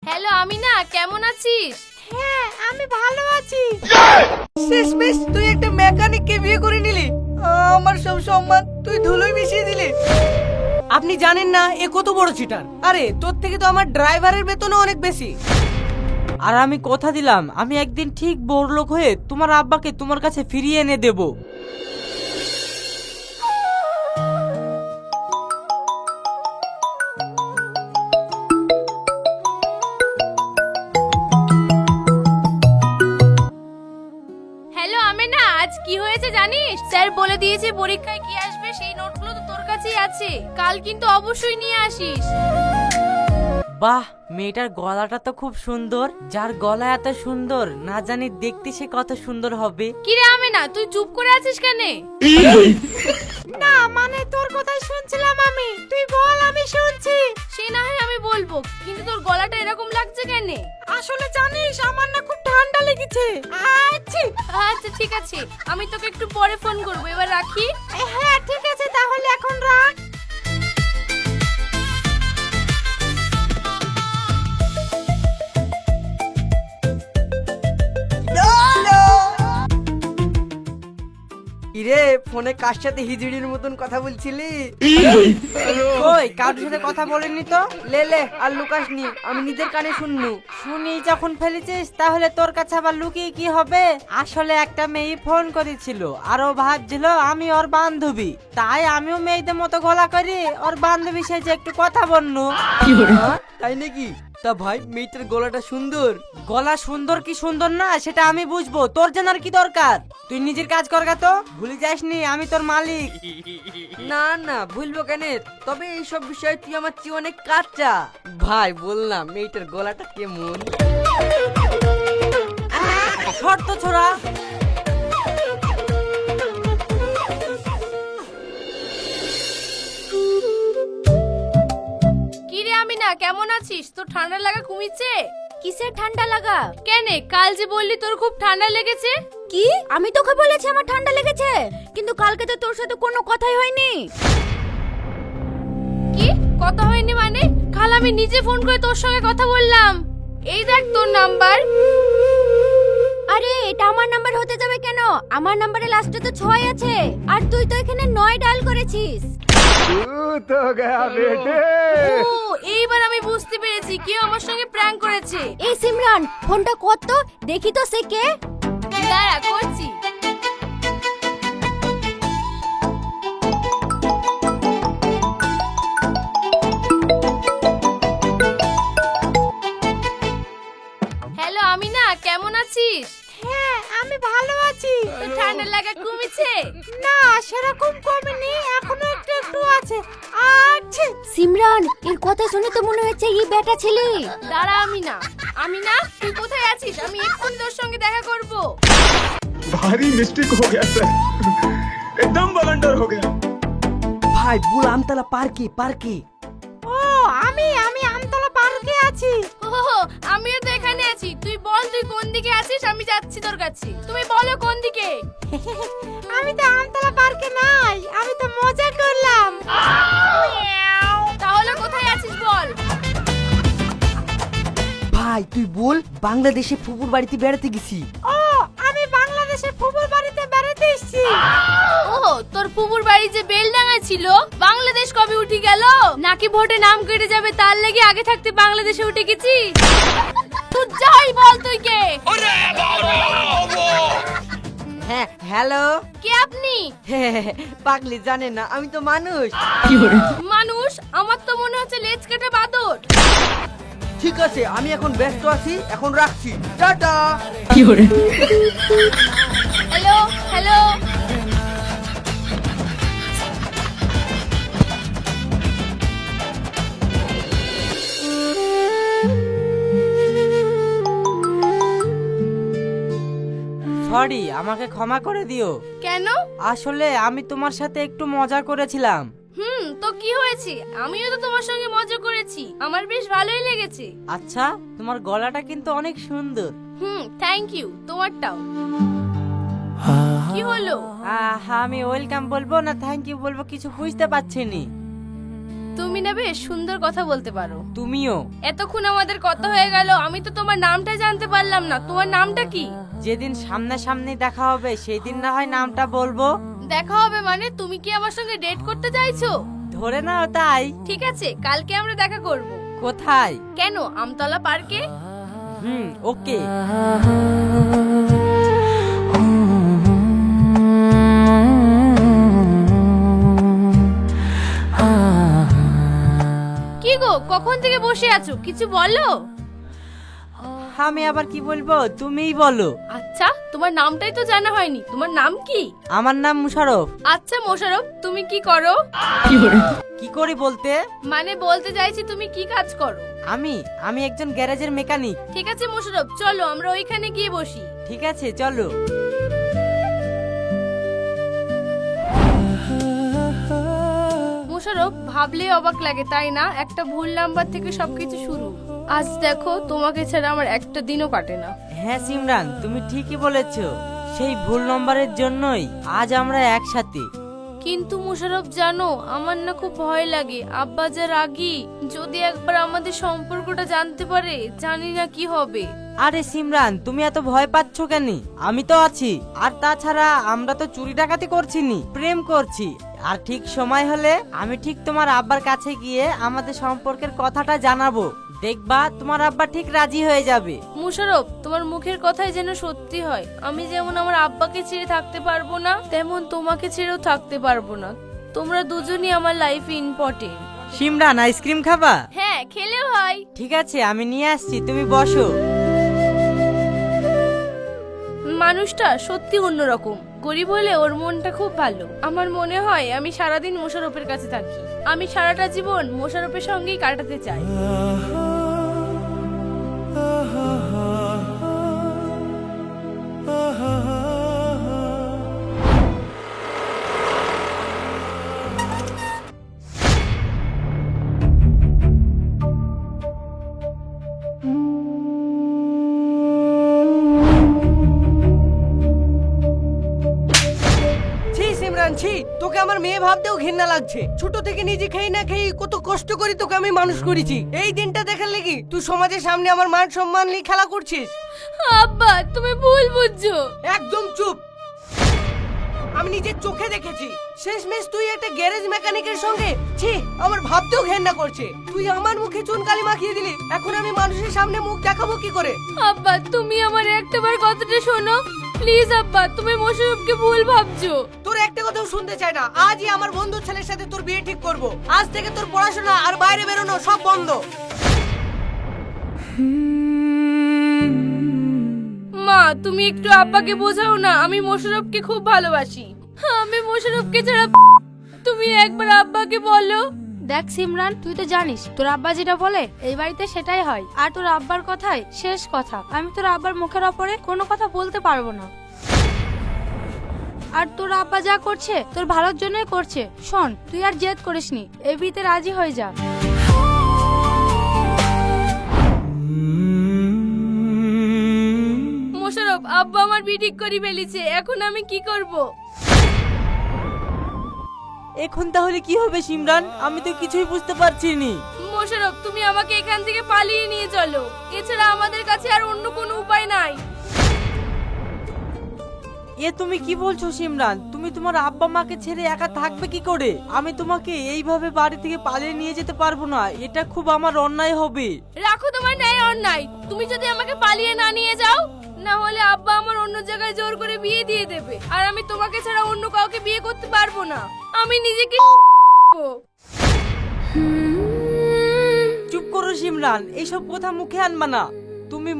Hello Amina, কেমন আছিস? হ্যাঁ আমি ভালো আছি। শেষমেশ তুই একটা মেকানিককে বিয়ে করে নিলি। আমার সব সম্মান তুই ধুলোয় মিশিয়ে দিলি। আপনি জানেন না এ কত বড় চিটার। আরে তোর থেকে তো আমার ড্রাইভারের বেতনও অনেক বেশি। আর আমি কথা দিলাম আমি একদিন ঠিক বড়লোক হয়ে তোমার আব্বাকে তোমার কাছে ফিরিয়ে এনে দেব। হ্যালো আমিনা, আজ কি হয়েছে জানিস? স্যার বলে দিয়েছে পরীক্ষায় কি আসবে সেই নোটগুলো তো তোর কাছেই আছে, কাল কিন্তু অবশ্যই নিয়ে আসিস। বাহ, মেয়েটার গলাটা তো খুব সুন্দর। যার গলা এত সুন্দর না জানি দেখতে সে কত সুন্দর হবে। কি রে আমিনা, তুই চুপ করে আছিস কেন? না মানে তোর কথাই শুনছিলাম আমি, তুই বল আমি শুনছি। সে না হয় আমি বলবো, কিন্তু তোর গলাটা এরকম লাগছে কেন? আসলে জানিস আমার না খুব ঠান্ডা লেগেছে। আচ্ছা ঠিক আছে, আমি তোকে একটু পরে ফোন করবো, এবার রাখি। হ্যাঁ ঠিক আছে তাহলে এখন রাখ। ইরে ফোনে কার সাথে হিজড়ির মতন কথা বলছিলি? ওই কারোর সাথে কথা বলেনি তো? লে লে আর লুকাস নি, আমি নিজের কানে শুননু। শুনি যখন ফেলেছিস তাহলে তোর কাছে আবার লুকিয়ে কি হবে? আসলে একটা মেয়ে ফোন করেছিল আর ও ভাবছিল আমি ওর বান্ধবী, তাই আমিও মেয়েদের মতো গলা করি ওর বান্ধবী সেজে একটু কথা বলনু। তাই নাকি? তা ভাই মেয়েটার গলাটা সুন্দর। গলা সুন্দর কি সুন্দর না সেটা আমি বুঝবো, তোর জানার কি দরকার? তুই নিজের কাজ করগা তো, ভুলে যাসনি আমি তোর মালিক। না না ভুলবো কেন, তবে এইসব বিষয়ে তুই আমার চেয়ে অনেক কাঁচা। ভাই বললাম মেয়েটার গলাটা কেমন? শর্ত ছোড়া। কি রে আমিনা, কেমন আছিস? তোর ঠান্ডা লাগা কমিছে? কিসের ঠান্ডা লাগা? কেন, কাল যে বললি তোর খুব ঠান্ডা লেগেছে। কি? আমি তোকে বলেছি আমার ঠান্ডা লেগেছে, কিন্তু কালকে তো তোর সাথে কোনো কথাই হয়নি। কি কথা হয়নি মানে? কাল আমি নিজে ফোন করে তোর সঙ্গে কথা বললাম। এই দেখ তোর নাম্বার। আরে এটা আমার নাম্বার হতে যাবে কেন? আমার নাম্বারে লাস্টে তো 6 আছে, আর তুই তো এখানে 9 ডায়াল করেছিস। ও এইবার আমি বুঝতে পেরেছি কেউ আমার সঙ্গে প্র্যাঙ্ক করেছে। এই সিমরান ফোনটা কর তো, দেখি তো সে কে। দাঁড়া করছি। হ্যালো আমিনা, কেমন আছিস? হ্যাঁ আমি ভালো আছি। তোর ঠান্ডা লাগা কমেছে? না সেরকম কমেনি, এখনো একটু একটু আছে। আচ্ছা সিমরান এর কথা শুনে তো মনে হচ্ছে এই বেটা ছেলে। দাঁড়া আমিনা। আমিনা তুই কোথায় আছিস? আমি এক্ষুনি তোর সঙ্গে দেখা করব। भारी मिस्टेक हो गया सर एकदम बवंडर हो गया ভাই বুল আমতলা পার্কে পার্কে। ও আমি আমতলা পার্কে আছি। ও আমিও তো এখানে আছি। তুই বল তুই কোন দিকে আছিস, আমি যাচ্ছি তোর কাছে। তুমি বলো কোন দিকে। আমি তো আমতলা পার্কে নাই, আমি তো মজা করলাম। তাহলে কোথায় আছিস বল। ভাই তুই বল, বাংলাদেশে ফুপুর বাড়িতে বেড়াতে গেছি। ও আমি বাংলাদেশে ফুপুর বাড়িতে বেড়াতে এসেছি। ও তোর ফুপুর বাড়ি যে বেলডাঙ্গা ছিল, বাংলাদেশ কবে উঠে গেল? নাকি ভোটে নাম কেটে যাবে তার লেগে আগে থাকতে বাংলাদেশে উঠে গেছিস? তুই যাই বল তুই কে? হ্যাঁ হ্যালো। কে আপনি? পাগলি জানে না আমি তো মানুষ। মানুষ? আমার তো মনে হচ্ছে লেজ কাটা বাদর। ঠিক আছে আমি এখন ব্যস্ত আছি, এখন রাখছি, টাটা। Hello hello. সরি, আমাকে ক্ষমা করে দিও। কেন? আসলে আমি তোমার সাথে একটু মজা করেছিলাম। তো কি হয়েছে? আমিও তো তোমার সঙ্গে মজা করেছি, আমার বেশ ভালোই লেগেছে। আচ্ছা, তোমার গলাটা কিন্তু অনেক সুন্দর। থ্যাংক ইউ, তোমারটাও। কি হলো? আমি ওয়েলকাম বলবো না থ্যাংক ইউ বলবো কিছু বুঝতে পারছি নি। তুমি না বেশ সুন্দর কথা বলতে পারো। তুমিও। এতক্ষণ আমাদের কথা হয়ে গেল, আমি তো তোমার নামটা জানতে পারলাম না। তোমার নামটা কি? যেদিন সামনাসামনি দেখা হবে সেই দিন না হয় নামটা বলবো। দেখা হবে মানে তুমি কি আমার সঙ্গে ডেট করতে চাইছো? ধরে নাও তাই। ঠিক আছে, কালকে আমরা দেখা করব। কোথায়? কেন, আমতলা পার্কে। ওকে। কি গো, কখন থেকে বসে আছো, কিছু বলো। আমি আবার কি বলবো, তুমিই বলো। আচ্ছা, তোমার নামটাই তো জানা হয়নি, তোমার নাম কি? আমার নাম মুশারফ। আচ্ছা মোশাররফ, তুমি কি করো? কি করি বলতে? মানে বলতে চাইছি তুমি কি কাজ করো। আমি একজন গ্যারেজের মেকানিক। ঠিক আছে মোশাররফ, চলো আমরা ওইখানে গিয়ে বসি। ঠিক আছে চলো। মোশাররফ, ভাবলেই অবাক লাগে তাই না, একটা ভুল নাম্বার থেকে সবকিছু শুরু। আজ দেখো, তোমাকে ছাড়া আমার একটা দিনও কাটে না। হ্যাঁ সিমরান, তুমি ঠিকই বলেছো, সেই ভুল নম্বরের জন্যই আজ আমরা একসাথে। কিন্তু মোশাররফ জানো, আমার না খুব ভয় লাগে। আব্বা যা রাগী, যদি একবার আমাদের সম্পর্কটা জানতে পারে, জানি না কি হবে। আরে সিমরান, তুমি এত ভয় পাচ্ছ কেন? আমি তো আছি। আর তাছাড়া আমরা তো চুরি ডাকাতি করছি নি, প্রেম করছি। আর ঠিক সময় হলে আমি ঠিক তোমার আব্বার কাছে গিয়ে আমাদের সম্পর্কের কথাটা জানাবো। দেখবা তোমার আব্বা ঠিক রাজি হয়ে যাবে। মোশাররফ, তোমার মুখের কথাই যেন সত্যি হয়। আমি যেমন আমার আব্বাকে ছেড়ে থাকতে পারবো না, তেমন তোমাকে ছেড়েও থাকতে পারবো না। তোমরা দুজনই আমার লাইফে ইম্পর্টেন্ট। সিমরান, আইসক্রিম খাবা? হ্যাঁ, খেলেও হয়। ঠিক আছে, আমি নিয়ে আসছি, তুমি বসো। মানুষটা সত্যি অন্যরকম। গরিব হলে ওর মনটা খুব ভালো। আমার মনে হয় আমি সারাদিন মোশাররফের কাছে থাকি। আমি সারাটা জীবন মোশাররফের সঙ্গেই কাটাতে চাই। ছি সিমরান, ছি, তোকে আমার মেয়ে ভাবতেও ঘৃণা লাগছে। ছোট থেকে নিজে খেয়ে না খেয়ে কত কষ্ট করে তোকে আমি মানুষ করেছি। এই দিনটা দেখার লেগে তুই সমাজের সামনে আমার মান সম্মান নিয়ে খেলা করছিস। আব্বা, তুমি ভুল বুঝছো। একদম চুপ। আমি নিজের চোখে দেখেছি, শেষমেশ তুই একটা গ্যারেজ মেকানিকের সঙ্গে। ছি, আমার ভাবতেও ঘেন্না করছে। তুই আমার মুখে চুনকালি মাখিয়ে দিলি, এখন আমি মানুষের সামনে মুখ দেখাবো কি করে? আব্বা, তুমি আমার একটাবার কথাটা শোনো প্লিজ। আব্বা, তুমি মোশাররফকে ভুল ভাবছো। তোর একটা কথাও শুনতে চাই না। আজই আমার বন্ধুর ছেলের সাথে তোর বিয়ে ঠিক করব। আজ থেকে তোর পড়াশোনা আর বাইরে বেরোনো সব বন্ধ। মা, তুমি একটু আব্বাকে বোঝাও না, আমি মোশাররফকে খুব ভালোবাসি। আমি মোশাররফকে ছাড়া। তুমি একবার আব্বাকে বলো। দেখ সিমরান, তুই তো জানিস তোর আব্বা যেটা বলে এই বাড়িতে সেটাই হয়। আর তোর আব্বার কথাই শেষ কথা। আমি তোর আব্বার মুখের ওপরে কোনো কথা বলতে পারবো না। আর তোর আব্বা যা করছে তোর ভালোর জন্যই করছে। শোন, তুই আর জেদ করিসনি, এই বিয়েতে রাজি হয়ে যা। মোশাররফ, আব্বা আমার বিয়ে ঠিক করে ফেলেছে, এখন আমি কি করব? এখন তাহলে কি হবে সিমরান? আমি তো কিছুই বুঝতে পারছি নি। মোশাররফ, তুমি আমাকে এখান থেকে পালিয়ে নিয়ে চলো। এছাড়া আমাদের কাছে আর অন্য কোনো উপায় নাই। এ তুমি কি বলছো সিমরান? তুমি তোমার আব্বা মাকে ছেড়ে একা থাকবে কি করে? আমি তোমাকে এইভাবে বাড়ি থেকে পালিয়ে নিয়ে যেতে পারবো না, এটা খুব আমার অন্যায় হবে। রাখো তোমার ন্যায় অন্যায়। তুমি যদি আমাকে পালিয়ে না নিয়ে যাও, না হলে আব্বা আমার অন্য জায়গায় জোর করে বিয়ে দিয়ে দেবে। আর আমি তোমাকে ছাড়া অন্য কাউকে বিয়ে করতে পারবো না। আমি নিজেকে চুপ করো সিমরান, এইসব কথা মুখে আনবা না। তুমি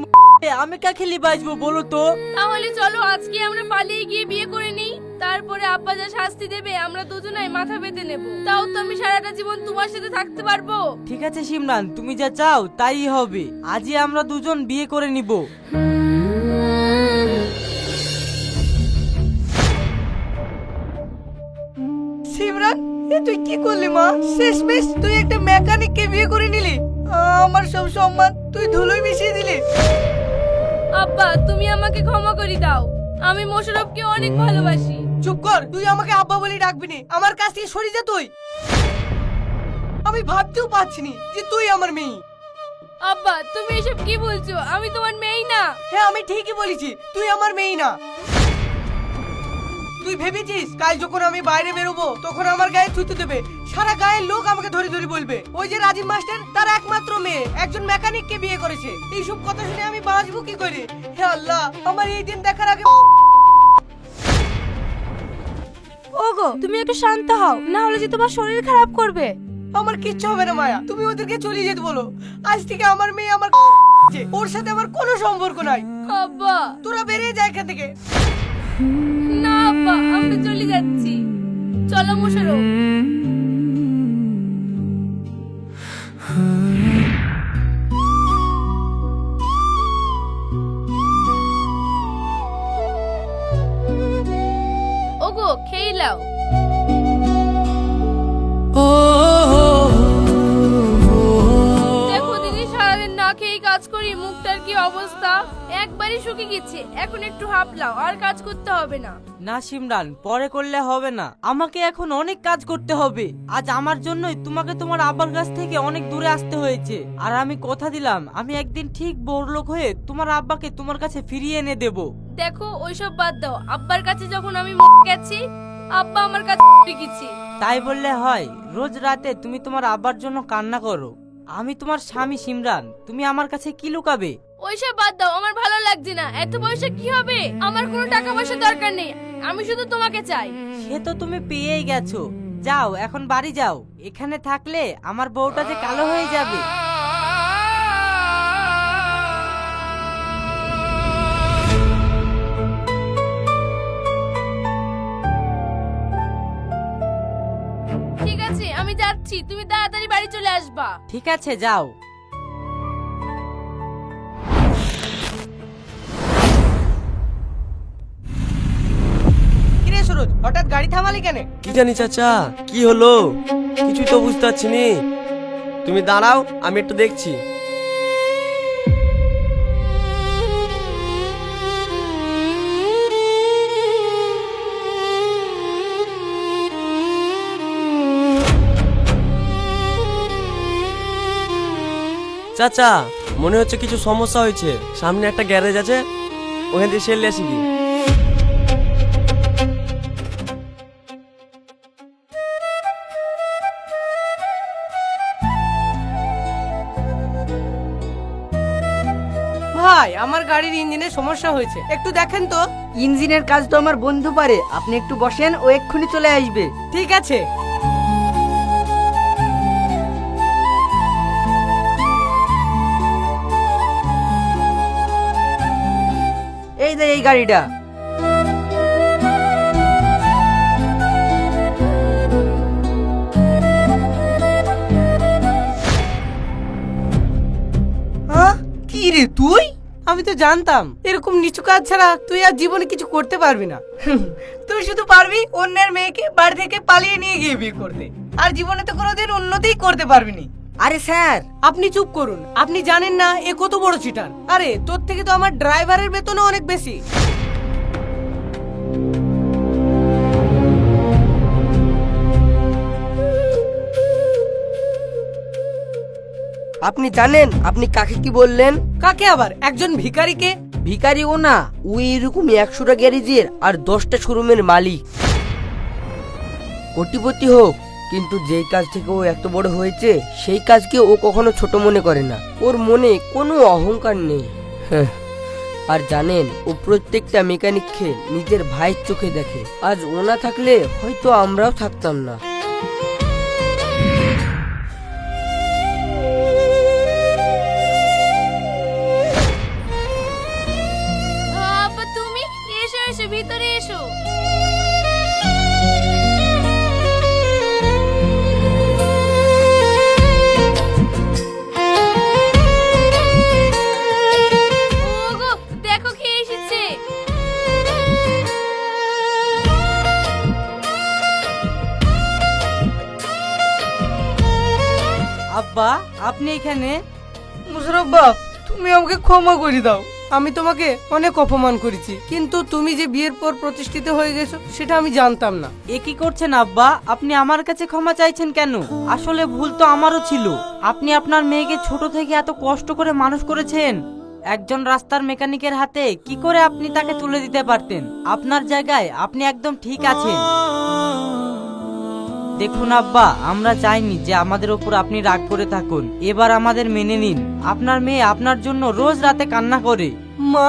আমি কাকে লিবাইজবো বলো তো? তাহলে চলো আজকে আমরা পালিয়ে গিয়ে বিয়ে করে নিই। তারপরে আব্বা যা শাস্তি দেবে আমরা দুজনাই মাথা পেতে নেব। তাও তো আমি সারাটা জীবন তোমার সাথে থাকতে পারবো। ঠিক আছে সিমরান, তুমি যা চাও তাই হবে। আজই আমরা দুজন বিয়ে করে নিব। সিমরান, এ তুই কি করলি মা? শেষমেশ তুই একটা মেকানিককে বিয়ে করে নিলি। আমার সব সম্মান তুই ধুলোয় মিশিয়ে দিলি। আব্বা, তুমি আমাকে ক্ষমা করে দাও। আমি মোশাররফকে অনেক ভালোবাসি। চুপ কর, তুই আমাকে আব্বা বলে ডাকবি না। আমার কাছ থেকে সরে যা তুই। আমি আমি ভাবতেও পারছিনি যে তুই আমার মেয়ে। আব্বা তুমি এসব কি বলছো? আমি তোমার মেয়ে না। হ্যাঁ আমি ঠিকই বলেছি, তুই আমার মেয়ে না। তুই ভেবেছিস কাল যখন আমি বাইরে বেরোবো তখন আমার গায়ে থুতু দেবে, সারা গায়ের লোক আমাকে ধরে ধরে বলবে ওই যে রাজীব মাস্টার তার একমাত্র মেয়ে একজন মেকানিককে বিয়ে করেছে। এইসব কথা শুনে আমি বাঁচবো কি করে? হে আল্লাহ, আমার এই দিন দেখার আগে। ওগো তুমি একটু শান্ত হও, না হলে যে তোমার শরীর খারাপ করবে। আমার কিচ্ছু হবে না মায়া, তুমি ওদেরকে চলে যেতে বলো। আজ থেকে আমার মেয়ে আমার ওর সাথে আমার কোনো সম্পর্ক নাই। আব্বা তোরা বেরিয়ে যা এখান থেকে। না আব্বা, আমরা চলে যাচ্ছি। চলো মোশারফ। ওগো খেয়ে লাও। দেখো দিদি, সারাদিন না খেয়ে কাজ করি, মুখটার কি অবস্থা। একবারই শুকিয়ে গেছে, এখন একটু হাঁপলাও, আর কাজ করতে হবে না। না সিমরান, পরে করলে হবে না, আমাকে এখন অনেক কাজ করতে হবে। আজ আমার জন্যই তোমাকে তোমার আব্বার কাছ থেকে অনেক দূরে আসতে হয়েছে। আর আমি কথা দিলাম আমি একদিন ঠিক বড়লোক হয়ে তোমার আব্বাকে তোমার কাছে ফিরিয়ে এনে দেব। দেখো ওইসব বাদ দাও। আব্বার কাছে যখন আমি গেছি, আব্বা আমার কাছে গেছি। তাই বললে হয়? রোজ রাতে তুমি তোমার আব্বার জন্য কান্না করো। আমি তোমার স্বামী সিমরান, তুমি আমার কাছে কি লুকাবে? ওইসব বাদ দাও, আমার ভালো লাগছে না। এত পয়সা কি হবে? আমার কোনো টাকা পয়সা দরকার নেই, আমি শুধু তোমাকে চাই। সে তো তুমি পেয়েই গেছো। যাও এখন বাড়ি যাও, এখানে থাকলে আমার বউটা যে কালো হয়ে যাবে। ঠিক আছে আমি যাচ্ছি, তুমি তাড়াতাড়ি বাড়ি চলে আসবা। ঠিক আছে যাও। কিরে সুরজ, হঠাৎ গাড়ি থামালি কেন? কি জানি চাচা, কি হলো কিছুই তো বুঝতে পারছি নি। তুমি দাঁড়াও, আমি একটু দেখছি। চাচা মনে হচ্ছে কিছু সমস্যা হয়েছে, সামনে একটা গ্যারেজ আছে, ওখান থেকে সেরে আসি কি। ভাই আমার গাড়ির ইঞ্জিনের সমস্যা হয়েছে, একটু দেখেন তো। ইঞ্জিনের কাজ তো আমার বন্ধু পারে, আপনি একটু বসেন, ও এক্ষুনি চলে আসবে। ঠিক আছে। এই যে এই গাড়িটা। কি রে তুই? আমি তো জানতাম এরকম নিচু কাজ ছাড়া তুই আর জীবনে কিছু করতে পারবি না। তুই শুধু পারবি অন্যের মেয়েকে বাড়ি থেকে পালিয়ে নিয়ে গিয়ে বিয়ে করতে, আর জীবনে তো কোনোদিন উন্নতিই করতে পারবি না। আরে স্যার, আপনি চুপ করুন, আপনি জানেন না এ কত বড় চিটার। আরে তোর থেকে তো আমার ড্রাইভারের বেতনও অনেক বেশি। আপনি জানেন আপনি কাকে কি বললেন? কাকে আবার? একজন ভিখারিকে? ভিখারি ও না, ওই এরকম 100টা গ্যারেজের আর 10টা শোরুমের মালিক। কোটিপতি হোক, কিন্তু যেই কাজ থেকে ও এত বড় হয়েছে সেই কাজকে ও কখনো ছোট মনে করে না। ওর মনে কোনো অহংকার নেই। আর জানেন, ও প্রত্যেকটা মেকানিককে নিজের ভাইয়ের চোখে দেখে। আজ ও না থাকলে হয়তো আমরাও থাকতাম না। আব্বা তুমি এসো এসো, ভিতরে এসো। ওগো দেখো কে এসেছে। আব্বা আপনি এখানে? মুশারফ বাপ, তুমি আমাকে ক্ষমা করে দাও। আমি তোমাকে অনেক অপমান করেছি, কিন্তু তুমি যে বিয়ের পর প্রতিষ্ঠিত হয়ে গেছো সেটা আমি জানতাম না। এ কি করছেন আব্বা? আপনি আমার কাছে ক্ষমা চাইছেন কেন? আসলে ভুল তো আমারও ছিল। আপনি আপনার মেয়েকে ছোট থেকে এত কষ্ট করে মানুষ করেছেন, একজন রাস্তার মেকানিকের হাতে কি করে আপনি তাকে তুলে দিতে পারতেন? আপনার জায়গায় আপনি একদম ঠিক আছেন। দেখুন আব্বা, আমরা চাইনি যে আমাদের ওপর আপনি রাগ করে থাকুন। এবার আমাদের মেনে নিন। আপনার মেয়ে আপনার জন্য রোজ রাতে কান্না করে। মা,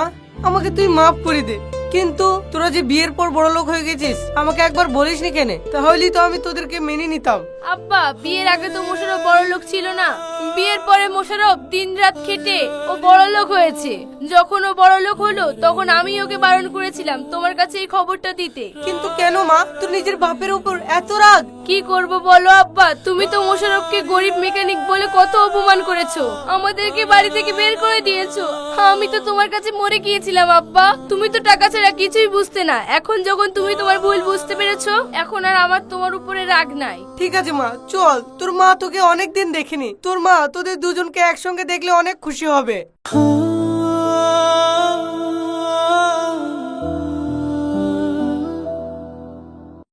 আমাকে তুই মাফ করে দে, কিন্তু তোরা যে বিয়ের পর বড় লোক হয়ে গেছিস আমাকে একবার বলিসনি কেন? তাহলেই তো আমি তোদেরকে মেনে নিতাম। আব্বা, বিয়ের আগে তো মোশাররফ বড় লোক ছিল না। বিয়ের পরে মোশাররফ দিনরাত খেটে ও বড় লোক হয়েছে। যখন ও বড় লোক হলো তখন আমি ওকে বারণ করেছিলাম তোমার কাছে এই খবরটা দিতে। কিন্তু কেন মা, তোর নিজের বাপের উপর এত রাগ? কি করব বলো আব্বা, তুমি তো মোশাররফকে গরিব মেকানিক বলে কত অপমান করেছো, আমাদেরকে বাড়ি থেকে বের করে দিয়েছো। আমি তো তোমার কাছে মরে গিয়েছিলাম আব্বা। তুমি তো টাকা ছাড়া কিছুই বুঝতে না। এখন যখন তুমি তোমার ভুল বুঝতে পেরেছো, এখন আর আমার তোমার উপরে রাগ নাই। ঠিক আছে মা, চল। তোর মা তোকে অনেকদিন দেখেনি, তোর মা তোদের দুজনকে একসঙ্গে দেখলে অনেক খুশি হবে।